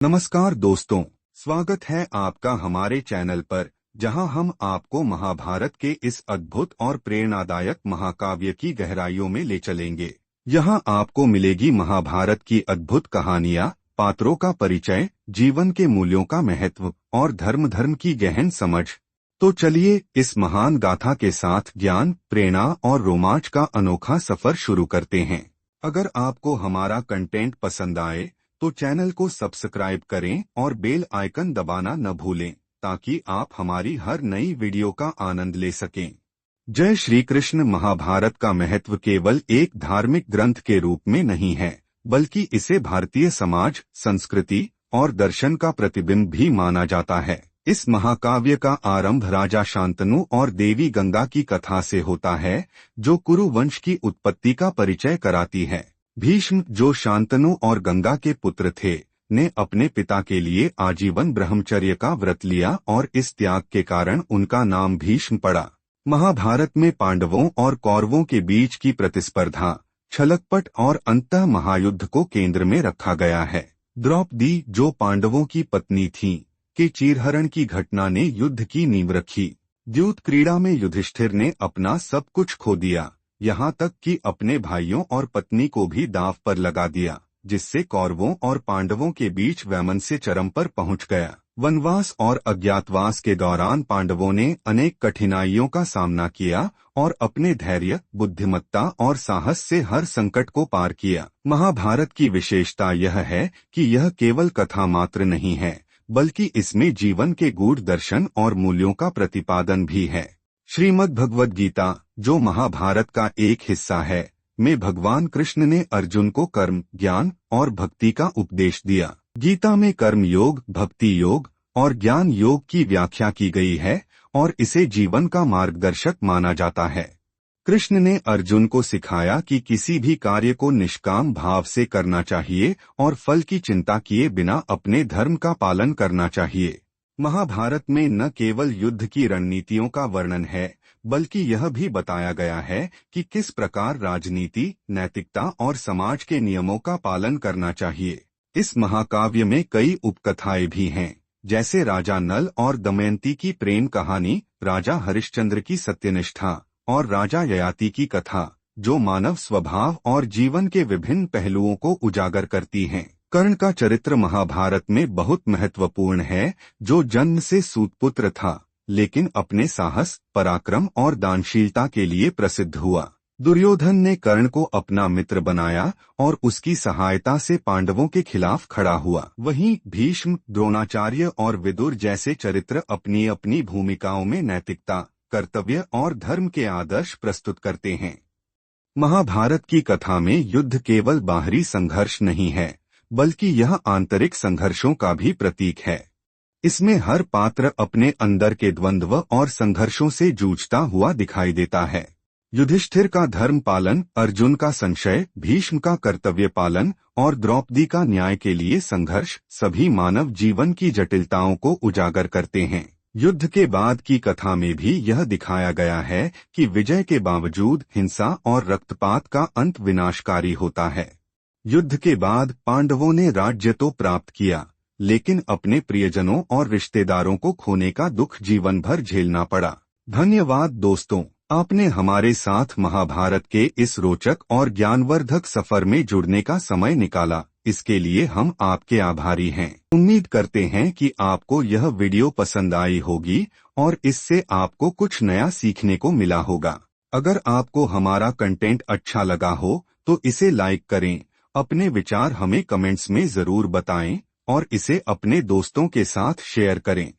नमस्कार दोस्तों, स्वागत है आपका हमारे चैनल पर, जहां हम आपको महाभारत के इस अद्भुत और प्रेरणादायक महाकाव्य की गहराइयों में ले चलेंगे। यहां आपको मिलेगी महाभारत की अद्भुत कहानियां, पात्रों का परिचय, जीवन के मूल्यों का महत्व और धर्म की गहन समझ। तो चलिए इस महान गाथा के साथ ज्ञान, प्रेरणा और रोमांच का अनोखा सफर शुरू करते हैं। अगर आपको हमारा कंटेंट पसंद आए तो चैनल को सब्सक्राइब करें और बेल आइकन दबाना न भूलें, ताकि आप हमारी हर नई वीडियो का आनंद ले सकें। जय श्री कृष्ण। महाभारत का महत्व केवल एक धार्मिक ग्रंथ के रूप में नहीं है, बल्कि इसे भारतीय समाज, संस्कृति और दर्शन का प्रतिबिंब भी माना जाता है। इस महाकाव्य का आरंभ राजा शांतनु और देवी गंगा की कथा से होता है, जो कुरु वंश की उत्पत्ति का परिचय कराती है। भीष्म, जो शांतनु और गंगा के पुत्र थे, ने अपने पिता के लिए आजीवन ब्रह्मचर्य का व्रत लिया और इस त्याग के कारण उनका नाम भीष्म पड़ा। महाभारत में पांडवों और कौरवों के बीच की प्रतिस्पर्धा, छलकपट और अंतः महायुद्ध को केंद्र में रखा गया है। द्रौपदी, जो पांडवों की पत्नी थीं, के चीरहरण की घटना ने युद्ध की नींव रखी। द्यूत क्रीड़ा में युधिष्ठिर ने अपना सब कुछ खो दिया, यहाँ तक कि अपने भाइयों और पत्नी को भी दांव पर लगा दिया, जिससे कौरवों और पांडवों के बीच वैमनस्य चरम पर पहुंच गया। वनवास और अज्ञातवास के दौरान पांडवों ने अनेक कठिनाइयों का सामना किया और अपने धैर्य, बुद्धिमत्ता और साहस से हर संकट को पार किया। महाभारत की विशेषता यह है कि यह केवल कथा मात्र नहीं है, बल्कि इसमें जीवन के गूढ़ दर्शन और मूल्यों का प्रतिपादन भी है। श्रीमद् भगवद गीता, जो महाभारत का एक हिस्सा है, में भगवान कृष्ण ने अर्जुन को कर्म, ज्ञान और भक्ति का उपदेश दिया। गीता में कर्म योग, भक्ति योग और ज्ञान योग की व्याख्या की गई है और इसे जीवन का मार्गदर्शक माना जाता है। कृष्ण ने अर्जुन को सिखाया कि किसी भी कार्य को निष्काम भाव से करना चाहिए और फल की चिंता किए बिना अपने धर्म का पालन करना चाहिए। महाभारत में न केवल युद्ध की रणनीतियों का वर्णन है, बल्कि यह भी बताया गया है कि किस प्रकार राजनीति, नैतिकता और समाज के नियमों का पालन करना चाहिए। इस महाकाव्य में कई उपकथाएं भी हैं, जैसे राजा नल और दमयंती की प्रेम कहानी, राजा हरिश्चंद्र की सत्यनिष्ठा और राजा ययाति की कथा, जो मानव स्वभाव और जीवन के विभिन्न पहलुओं को उजागर करती हैं। कर्ण का चरित्र महाभारत में बहुत महत्वपूर्ण है, जो जन्म से सूतपुत्र था, लेकिन अपने साहस, पराक्रम और दानशीलता के लिए प्रसिद्ध हुआ। दुर्योधन ने कर्ण को अपना मित्र बनाया और उसकी सहायता से पांडवों के खिलाफ खड़ा हुआ। वहीं भीष्म, द्रोणाचार्य और विदुर जैसे चरित्र अपनी अपनी भूमिकाओं में नैतिकता, कर्तव्य और धर्म के आदर्श प्रस्तुत करते हैं। महाभारत की कथा में युद्ध केवल बाहरी संघर्ष नहीं है, बल्कि यह आंतरिक संघर्षों का भी प्रतीक है। इसमें हर पात्र अपने अंदर के द्वंद्व और संघर्षों से जूझता हुआ दिखाई देता है। युधिष्ठिर का धर्म पालन, अर्जुन का संशय, भीष्म का कर्तव्य पालन और द्रौपदी का न्याय के लिए संघर्ष सभी मानव जीवन की जटिलताओं को उजागर करते हैं। युद्ध के बाद की कथा में भी यह दिखाया गया है कि विजय के बावजूद हिंसा और रक्तपात का अंत विनाशकारी होता है। युद्ध के बाद पांडवों ने राज्य तो प्राप्त किया, लेकिन अपने प्रियजनों और रिश्तेदारों को खोने का दुख जीवन भर झेलना पड़ा। धन्यवाद दोस्तों, आपने हमारे साथ महाभारत के इस रोचक और ज्ञानवर्धक सफर में जुड़ने का समय निकाला। इसके लिए हम आपके आभारी हैं। उम्मीद करते हैं कि आपको यह वीडियो पसंद आई होगी और इससे आपको कुछ नया सीखने को मिला होगा। अगर आपको हमारा कंटेंट अच्छा लगा हो तो इसे लाइक करें, अपने विचार हमें कमेंट्स में जरूर बताएं और इसे अपने दोस्तों के साथ शेयर करें।